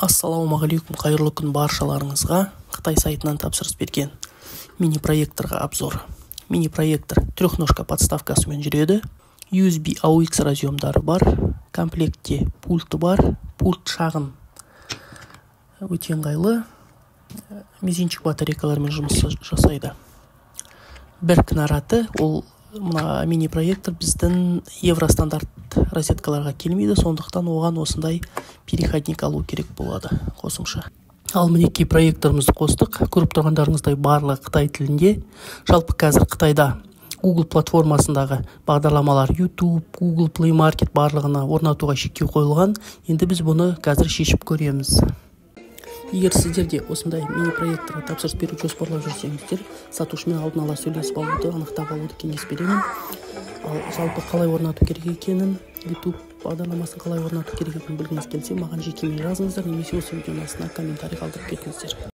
Ассалаумағалейкум, қайырлы күн баршаларыңызға. Қытай сайтынан тапсырыс берген мини-проекторға обзор. Мини-проектор трехножка подставкасымен жүреді. USB AUX разъемдары бар. Комплектте пульті бар. Пульт шағын, өте ыңғайлы. Мезенчик батарейкалармен жұмыс жасайды. Бір кінараты, ол мына мини-проектор біздің евростандарт розеткаларға келмейді, сондықтан оған осындай переходник алу керек болады қосымша. Ал мінекей проекторымызды қостық. Көріп тұрғандарыңыздай барлығы Қытай тілінде. Жалпы қазір Қытайда Google платформасындағы бағдарламалар YouTube, Google Play Market барлығына орнатуға шектеу қойылған. Енді біз бұны қазір шешіп көреміз. Егер сіздерде осындай мини-проекторға тапсырыс беру жоспарлап жүрсеңіздер, сатушымен алдын ала сөйлесіп алуды, анықтап алуды кеңес беремін. Ал жалпы қалай орнату керек екенін, YouTube бағдарламасын қалай орнату керек екенін білгіңіз келсе, маған жекемен жазыңыздар, немесе осы видеоның астына комментарий қалдырып кетіңіздер.